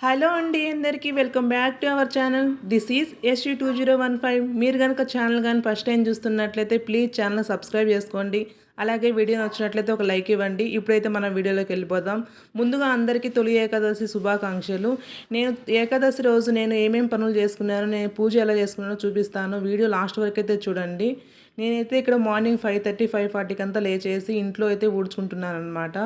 Hello అండి అందరికీ welcome back to our channel. This is SU2015. మీరు కనుక ఛానల్ కానీ ఫస్ట్ టైం చూస్తున్నట్లయితే ప్లీజ్ ఛానల్ సబ్స్క్రైబ్ చేసుకోండి. అలాగే వీడియో నచ్చినట్లయితే ఒక లైక్ ఇవ్వండి. ఇప్పుడైతే మనం వీడియోలోకి వెళ్ళిపోదాం. ముందుగా అందరికీ తొలి ఏకాదశి శుభాకాంక్షలు. నేను ఏకాదశి రోజు నేను ఏమేమి పనులు చేసుకున్నానో, నేను పూజ ఎలా చేసుకున్నానో చూపిస్తాను. వీడియో లాస్ట్ వరకు అయితే చూడండి. నేనైతే ఇక్కడ మార్నింగ్ 5:30, 5:40 అంతా లేచేసి ఇంట్లో అయితే ఊడ్చుకుంటున్నాను అనమాట.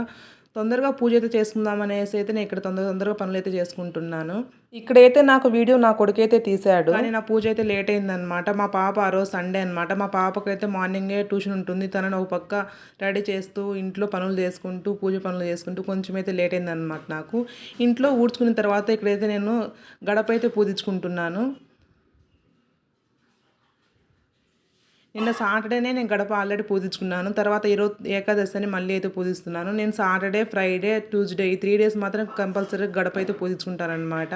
తొందరగా పూజ అయితే చేసుకుందాం అనేసి అయితే నేను ఇక్కడ తొందరగా పనులు అయితే చేసుకుంటున్నాను. ఇక్కడైతే నాకు వీడియో నా కొడుకైతే తీశాడు, కానీ నా పూజ అయితే లేట్ అయిందనమాట. మా పాప ఆ రోజు సండే అనమాట. మా పాపకైతే మార్నింగే ట్యూషన్ ఉంటుంది. తనని ఒక పక్క రెడీ చేస్తూ ఇంట్లో పనులు చేసుకుంటూ పూజ పనులు చేసుకుంటూ కొంచెం అయితే లేట్ అయిందనమాట. నాకు ఇంట్లో ఊడ్చుకున్న తర్వాత ఇక్కడైతే నేను గడప అయితే పూజించుకుంటున్నాను. నిన్న సాటర్డేనే నేను గడప ఆల్రెడీ పూజించుకున్నాను. తర్వాత ఈరోజు ఏకాదశి అని మళ్ళీ అయితే పూజిస్తున్నాను. నేను సాటర్డే, ఫ్రైడే, ట్యూస్డే ఈ 3 డేస్ మాత్రం కంపల్సరీ గడప అయితే పూజించుకుంటానమాట.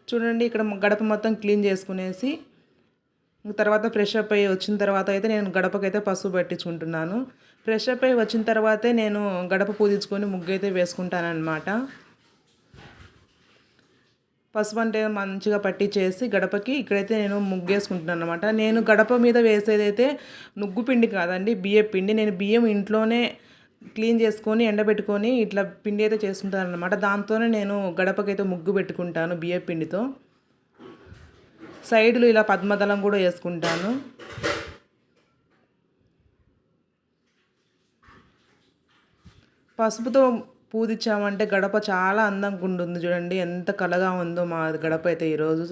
చూడండి, ఇక్కడ గడప మొత్తం క్లీన్ చేసుకునేసి తర్వాత ఫ్రెష్ అప్ అయ్యి వచ్చిన తర్వాత అయితే నేను గడపకైతే పసుపు పెట్టించుకుంటున్నాను. ఫ్రెష్ అప్ అయ్యి వచ్చిన తర్వాతే నేను గడప పూజించుకొని ముగ్గు అయితే వేసుకుంటానమాట. పసుపు అంటే మంచిగా పట్టించేసి గడపకి ఇక్కడైతే నేను ముగ్గేసుకుంటున్నాను అనమాట. నేను గడప మీద వేసేదైతే నుగ్గు పిండి కాదండి, బియ్యం పిండి. నేను బియ్యం ఇంట్లోనే క్లీన్ చేసుకొని ఎండబెట్టుకొని ఇట్లా పిండి అయితే చేసుకుంటాను అనమాట. దాంతోనే నేను గడపకైతే ముగ్గు పెట్టుకుంటాను బియ్యం పిండితో. సైడ్లు ఇలా పద్మదళం కూడా వేసుకుంటాను. పసుపుతో పూజించామంటే గడప చాలా అందంగా ఉంటుంది. చూడండి ఎంత కలగా ఉందో మా గడప అయితే ఈరోజు.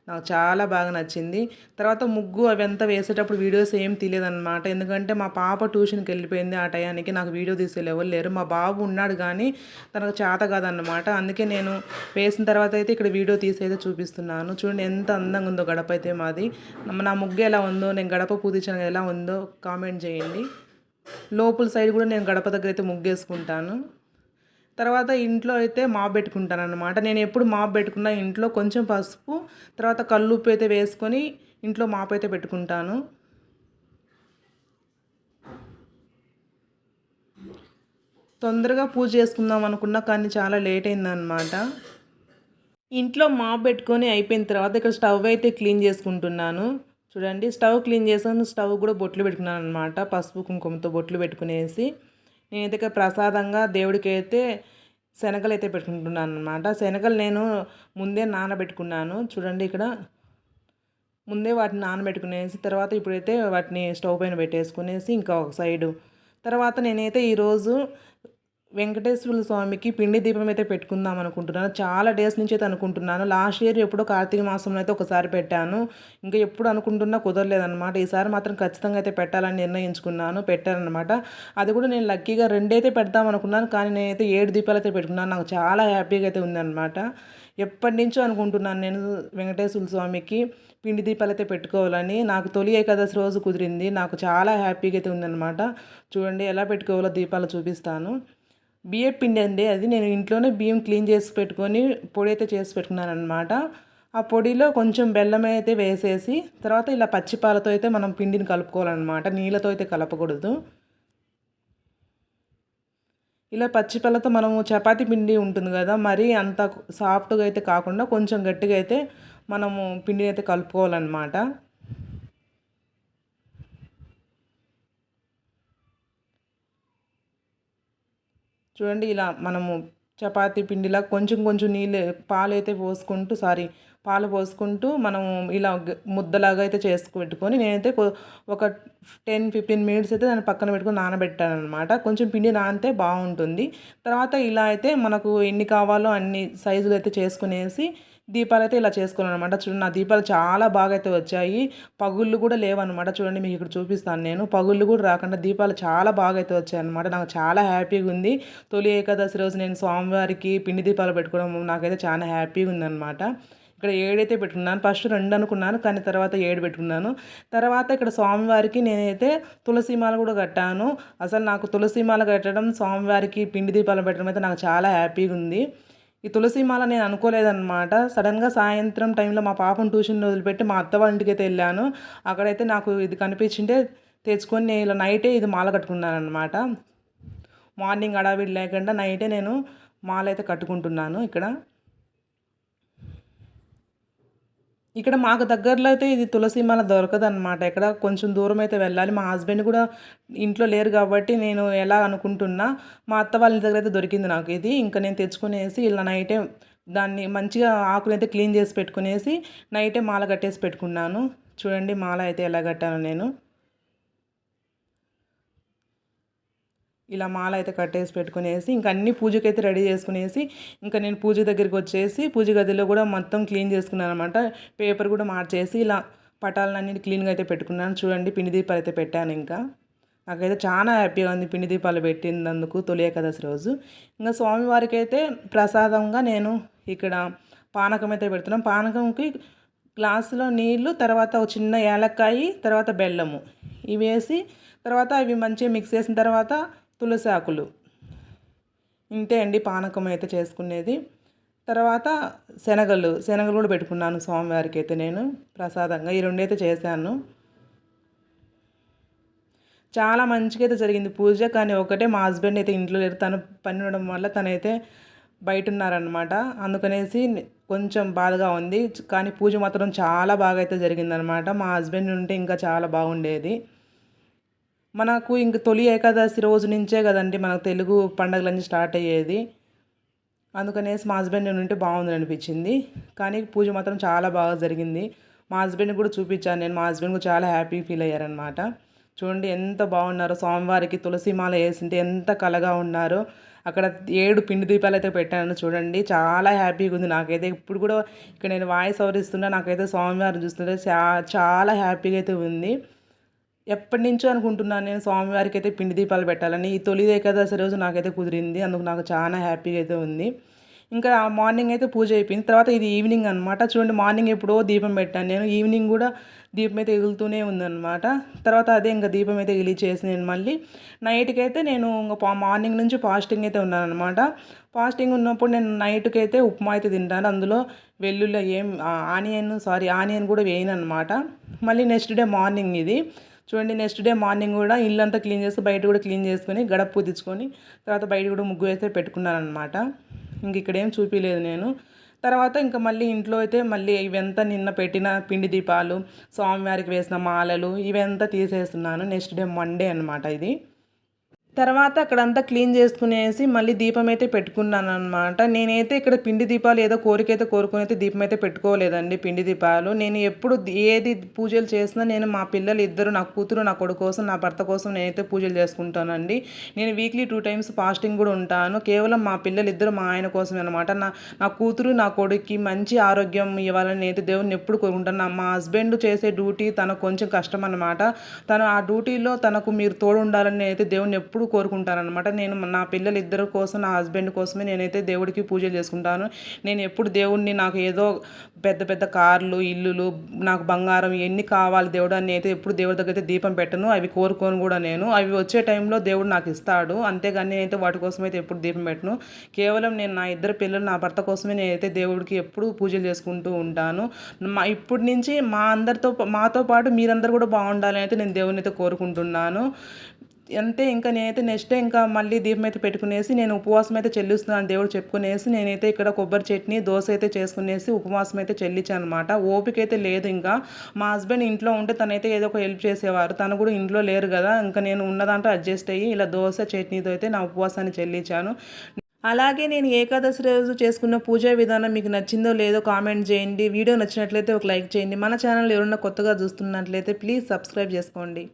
నాకు చాలా బాగా నచ్చింది. తర్వాత ముగ్గు అవి అంతా వేసేటప్పుడు వీడియోస్ ఏం తీయలేదన్నమాట. ఎందుకంటే మా పాప ట్యూషన్కి వెళ్ళిపోయింది. ఆ టయానికి నాకు వీడియో తీసేది ఎవరు లేరు. మా బాబు ఉన్నాడు కానీ తనకు చేత కాదన్నమాట. అందుకే నేను వేసిన తర్వాత అయితే ఇక్కడ వీడియో తీసి అయితే చూపిస్తున్నాను. చూడండి ఎంత అందంగా ఉందో గడప అయితే మాది. నా ముగ్గు ఎలా ఉందో, నేను గడప పూజించిన ఎలా ఉందో కామెంట్ చేయండి. లోపల సైడ్ కూడా నేను గడప దగ్గర అయితే ముగ్గేసుకుంటాను. తర్వాత ఇంట్లో అయితే మాప్ పెట్టుకుంటాను అనమాట. నేను ఎప్పుడు మాప్ పెట్టుకున్నా ఇంట్లో కొంచెం పసుపు తర్వాత కల్లుప్పు అయితే వేసుకొని ఇంట్లో మాప్ అయితే పెట్టుకుంటాను. తొందరగా పూజ చేసుకుందాం అనుకున్నా కానీ చాలా లేట్ అయిందనమాట. ఇంట్లో మాప్ పెట్టుకొని అయిపోయిన తర్వాత ఇక్కడ స్టవ్ అయితే క్లీన్ చేసుకుంటున్నాను. చూడండి, స్టవ్ క్లీన్ చేసాను. స్టవ్ కూడా బొట్లు పెట్టుకున్నాను అనమాట. పసుపు కుంకుమతో బొట్లు పెట్టుకునేసి నేనైతే ఇక్కడ ప్రసాదంగా దేవుడికి అయితే శనగలు అయితే పెట్టుకుంటున్నాను అనమాట. శనగలు నేను ముందే నానబెట్టుకున్నాను. చూడండి, ఇక్కడ ముందే వాటిని నానబెట్టుకునేసి తర్వాత ఇప్పుడైతే వాటిని స్టవ్ పైన పెట్టేసుకునేసి ఇంకా ఒక సైడు తర్వాత నేనైతే ఈరోజు వెంకటేశ్వర స్వామికి పిండి దీపం అయితే పెట్టుకుందాం అనుకుంటున్నాను. చాలా డేస్ నుంచి అయితే అనుకుంటున్నాను. లాస్ట్ ఇయర్ ఎప్పుడో కార్తీక మాసంలో అయితే ఒకసారి పెట్టాను. ఇంకా ఎప్పుడు అనుకుంటున్నా కుదరలేదన్నమాట. ఈసారి మాత్రం ఖచ్చితంగా అయితే పెట్టాలని నిర్ణయించుకున్నాను. పెట్టానమాట. అది కూడా నేను లక్కీగా 2 అయితే పెడదాం అనుకున్నాను. కానీ నేనైతే 7 దీపాలు అయితే పెట్టుకున్నాను. నాకు చాలా హ్యాపీగా అయితే ఉందన్నమాట. ఎప్పటి నుంచో అనుకుంటున్నాను నేను వెంకటేశ్వర స్వామికి పిండి దీపాలు అయితే పెట్టుకోవాలని. నాకు తొలి ఏకాదశి రోజు కుదిరింది. నాకు చాలా హ్యాపీగా అయితే ఉందన్నమాట. చూడండి ఎలా పెట్టుకోవాలో దీపాలు చూపిస్తాను. బియ్యం పిండి అండి అది. నేను ఇంట్లోనే బియ్యం క్లీన్ చేసి పెట్టుకొని పొడి అయితే చేసి పెట్టుకున్నాను అనమాట. ఆ పొడిలో కొంచెం బెల్లం అయితే వేసేసి తర్వాత ఇలా పచ్చిపాలతో అయితే మనం పిండిని కలుపుకోవాలన్నమాట. నీళ్ళతో అయితే కలపకూడదు. ఇలా పచ్చిపాలతో మనము చపాతీ పిండి ఉంటుంది కదా, మరి అంత సాఫ్ట్గా అయితే కాకుండా కొంచెం గట్టిగా అయితే మనము పిండిని అయితే కలుపుకోవాలన్నమాట. చూడండి, ఇలా మనము చపాతీ పిండిలా కొంచెం కొంచెం నీళ్ళు పాలు పోసుకుంటూ మనము ఇలా ముద్దలాగా అయితే పెట్టుకొని నేనైతే ఒక 10-15 మినిట్స్ అయితే దాన్ని పక్కన పెట్టుకొని నానబెట్టాను అనమాట. కొంచెం పిండి నానితే బాగుంటుంది. తర్వాత ఇలా అయితే మనకు ఎన్ని కావాలో అన్ని సైజులు అయితే చేసుకునేసి దీపాలు అయితే ఇలా చేసుకోవాలన్నమాట. చూడండి, నా దీపాలు చాలా బాగా అయితే వచ్చాయి. పగుళ్ళు కూడా లేవన్నమాట. చూడండి, మీకు ఇక్కడ చూపిస్తాను. నేను పగుళ్ళు కూడా రాకుండా దీపాలు చాలా బాగా అయితే వచ్చాయన్నమాట. నాకు చాలా హ్యాపీగా ఉంది. తొలి ఏకాదశి రోజు నేను స్వామివారికి పిండి దీపాలు పెట్టుకోవడం నాకైతే చాలా హ్యాపీగా ఉందన్నమాట. ఇక్కడ 7 అయితే పెట్టుకున్నాను. ఫస్ట్ 2 అనుకున్నాను, కానీ తర్వాత 7 పెట్టుకున్నాను. తర్వాత ఇక్కడ స్వామివారికి నేనైతే తులసిమాల కూడా కట్టాను. అసలు నాకు తులసిమాల కట్టడం, స్వామివారికి పిండి దీపాలు పెట్టడం అయితే నాకు చాలా హ్యాపీగా ఉంది. ఈ తులసిమాల నేను అనుకోలేదన్నమాట. సడన్గా సాయంత్రం టైంలో మా పాపను ట్యూషన్ వదిలిపెట్టి మా అత్త వాళ్ళ ఇంటికి అయితే వెళ్ళాను. అక్కడైతే నాకు ఇది కనిపించింటే తెచ్చుకొని నేను ఇలా నైటే ఇది మాల కట్టుకున్నాను అనమాట. మార్నింగ్ హడావిడి లేకుండా నైటే నేను మాల అయితే కట్టుకుంటున్నాను ఇక్కడ. ఇక్కడ మాకు దగ్గరలో అయితే ఇది తులసి మాల దొరకదనమాట. ఇక్కడ కొంచెం దూరం అయితే వెళ్ళాలి. మా హస్బెండ్ కూడా ఇంట్లో లేరు కాబట్టి నేను ఎలా అనుకుంటున్నా, మా అత్త వాళ్ళ దగ్గర అయితే దొరికింది నాకు ఇది. ఇంకా నేను తెచ్చుకునేసి ఇలా నైటే దాన్ని మంచిగా ఆకులైతే క్లీన్ చేసి పెట్టుకునేసి నైటే మాల కట్టేసి పెట్టుకున్నాను. చూడండి మాల అయితే ఎలా కట్టాను నేను. ఇలా మాల అయితే కట్టేసి పెట్టుకునేసి ఇంకా అన్ని పూజకైతే రెడీ చేసుకునేసి ఇంకా నేను పూజ దగ్గరికి వచ్చేసి పూజ గదిలో కూడా మొత్తం క్లీన్ చేసుకున్నాను అనమాట. పేపర్ కూడా మార్చేసి ఇలా పటాలన్నిటి క్లీన్గా అయితే పెట్టుకున్నాను. చూడండి పిండి దీపాలు అయితే పెట్టాను. ఇంకా నాకైతే చాలా హ్యాపీగా ఉంది పిండి దీపాలు పెట్టినందుకు తొలి ఏకాదశి రోజు. ఇంకా స్వామివారికి అయితే ప్రసాదంగా నేను ఇక్కడ పానకం అయితే పెడుతున్నాను. పానకంకి గ్లాసులో నీళ్ళు, తర్వాత ఒక చిన్న యాలక్కాయి, తర్వాత బెల్లము ఇవి వేసి తర్వాత అవి మంచిగా మిక్స్ చేసిన తర్వాత తులసి ఆకులు, ఇంతే అండి పానకం అయితే చేసుకునేది. తర్వాత శనగలు కూడా పెట్టుకున్నాను స్వామివారికి అయితే నేను ప్రసాదంగా. ఈ రెండైతే చేశాను. చాలా మంచిగా అయితే జరిగింది పూజ. కానీ ఒకటే మా హస్బెండ్ అయితే ఇంట్లో లేరు, తను పని ఉండడం వల్ల తనైతే బయట ఉన్నారనమాట. అందుకనేసి కొంచెం బాధగా ఉంది. కానీ పూజ మాత్రం చాలా బాగా అయితే జరిగిందనమాట. మా హస్బెండ్ ఉంటే ఇంకా చాలా బాగుండేది. మనకు ఇంక తొలి ఏకాదశి రోజు నుంచే కదండి మనకు తెలుగు పండుగలన్నీ స్టార్ట్ అయ్యేది. అందుకనేసి మా హస్బెండ్ ఉంటే బాగుంది అనిపించింది. కానీ పూజ మాత్రం చాలా బాగా జరిగింది. మా హస్బెండ్ కూడా చూపించాను నేను. మా హస్బెండ్ కూడా చాలా హ్యాపీ ఫీల్ అయ్యారనమాట. చూడండి ఎంత బాగున్నారో, స్వామివారికి తులసి మాల వేసింటే ఎంత కలగా ఉన్నారో. అక్కడ 7 పిండి దీపాలు అయితే పెట్టాను. చూడండి చాలా హ్యాపీగా ఉంది నాకైతే. ఇప్పుడు కూడా ఇక్కడ నేను వాయిస్ ఓవర్ ఇస్తున్నా, నాకైతే స్వామివారిని చూస్తుంటే చాలా హ్యాపీగా అయితే ఉంది. ఎప్పటి నుంచో అనుకుంటున్నాను నేను స్వామివారికి అయితే పిండి దీపాలు పెట్టాలని. ఈ తొలి ఏకాదశి రోజు నాకైతే కుదిరింది. అందుకు నాకు చాలా హ్యాపీగా అయితే ఉంది. ఇంకా మార్నింగ్ అయితే పూజ అయిపోయింది. తర్వాత ఇది ఈవినింగ్ అనమాట. చూడండి మార్నింగ్ ఎప్పుడో దీపం పెట్టాను నేను, ఈవినింగ్ కూడా దీపం అయితే ఎగులుతూనే ఉందన్నమాట. తర్వాత అదే ఇంకా దీపం అయితే చేసి నేను మళ్ళీ నైట్కి అయితే నేను ఇంకా మార్నింగ్ నుంచి ఫాస్టింగ్ అయితే ఉన్నాను అనమాట. ఫాస్టింగ్ ఉన్నప్పుడు నేను నైట్కి అయితే ఉప్మా అయితే తింటాను. అందులో వెల్లుల్లి ఆనియన్ కూడా వేయను అనమాట. మళ్ళీ నెక్స్ట్ డే మార్నింగ్ ఇది చూడండి. నెక్స్ట్ డే మార్నింగ్ కూడా ఇల్లంతా క్లీన్ చేసి బయట కూడా క్లీన్ చేసుకొని గడప పూజించుకొని తర్వాత బయట కూడా ముగ్గు అయితే పెట్టుకున్నాను అనమాట. ఇంక ఇక్కడ ఏం చూపించలేదు నేను. తర్వాత ఇంకా మళ్ళీ ఇంట్లో అయితే మళ్ళీ ఇవంతా నిన్న పెట్టిన పిండి దీపాలు, స్వామివారికి వేసిన మాలలు ఇవంతా తీసేస్తున్నాను. నెక్స్ట్ డే మండే అనమాట ఇది. తర్వాత అక్కడంతా క్లీన్ చేసుకునేసి మళ్ళీ దీపం అయితే పెట్టుకున్నాను అనమాట. నేనైతే ఇక్కడ పిండి దీపాలు ఏదో కోరికైతే కోరుకుని అయితే దీపం అయితే పెట్టుకోలేదండి. పిండి దీపాలు నేను ఎప్పుడు ఏది పూజలు చేసినా నేను మా పిల్లలు ఇద్దరు, నా కూతురు నా కొడుకు కోసం, నా భర్త కోసం నేనైతే పూజలు చేసుకుంటానండి. నేను వీక్లీ 2 times ఫాస్టింగ్ కూడా ఉంటాను. కేవలం మా పిల్లలు ఇద్దరు మా ఆయన కోసమే అనమాట. నా కూతురు నా కొడుక్కి మంచి ఆరోగ్యం ఇవ్వాలని నేనైతే దేవుడిని ఎప్పుడు కోరుకుంటాను. మా హస్బెండ్ చేసే డ్యూటీ తనకు కొంచెం కష్టం అనమాట. తను ఆ డ్యూటీలో తనకు మీరు తోడు ఉండాలని నేనైతే దేవుడిని ఎప్పుడు కోరుకుంటానమాట. నేను నా పిల్లలు ఇద్దరు కోసం, నా హస్బెండ్ కోసమే నేనైతే దేవుడికి పూజలు చేసుకుంటాను. నేను ఎప్పుడు దేవుడిని నాకు ఏదో పెద్ద పెద్ద కార్లు, ఇల్లులు, నాకు బంగారం ఎన్ని కావాలి దేవుడు అని అయితే ఎప్పుడు దేవుడి దగ్గర అయితే దీపం పెట్టను. అవి కోరుకోను కూడా నేను. అవి వచ్చే టైంలో దేవుడు నాకు ఇస్తాడు. అంతేగాని నేనైతే వాటి కోసం అయితే ఎప్పుడు దీపం పెట్టను. కేవలం నేను నా ఇద్దరు పిల్లలు, నా భర్త కోసమే నేనైతే దేవుడికి ఎప్పుడు పూజలు చేసుకుంటూ ఉంటాను. ఇప్పటి నుంచి మాతో పాటు మీరందరూ కూడా బాగుండాలని అయితే నేను దేవుడిని అయితే కోరుకుంటున్నాను. అంతే. ఇంకా నేనైతే నెక్స్ట్ డే ఇంకా మళ్ళీ దీపం అయితే పెట్టుకునేసి నేను ఉపవాసం అయితే చెల్లిస్తున్నాను దేవుడు చెప్పుకునేసి నేనైతే ఇక్కడ కొబ్బరి చట్నీ, దోశ అయితే చేసుకునేసి ఉపవాసం అయితే చెల్లించాను అనమాట. ఓపిక అయితే లేదు. ఇంకా మా హస్బెండ్ ఇంట్లో ఉంటే తనైతే ఏదో ఒక హెల్ప్ చేసేవారు. తను కూడా ఇంట్లో లేరు కదా. ఇంకా నేను ఉన్నదాంట్లో అడ్జస్ట్ అయ్యి ఇలా దోశ చట్నీతో అయితే నా ఉపవాసాన్ని చెల్లించాను. అలాగే నేను ఏకాదశి రోజు చేసుకున్న పూజా విధానం మీకు నచ్చిందో లేదో కామెంట్ చేయండి. వీడియో నచ్చినట్లయితే ఒక లైక్ చేయండి. మన ఛానల్ ఎవరన్నా కొత్తగా చూస్తున్నట్లయితే ప్లీజ్ సబ్స్క్రైబ్ చేసుకోండి.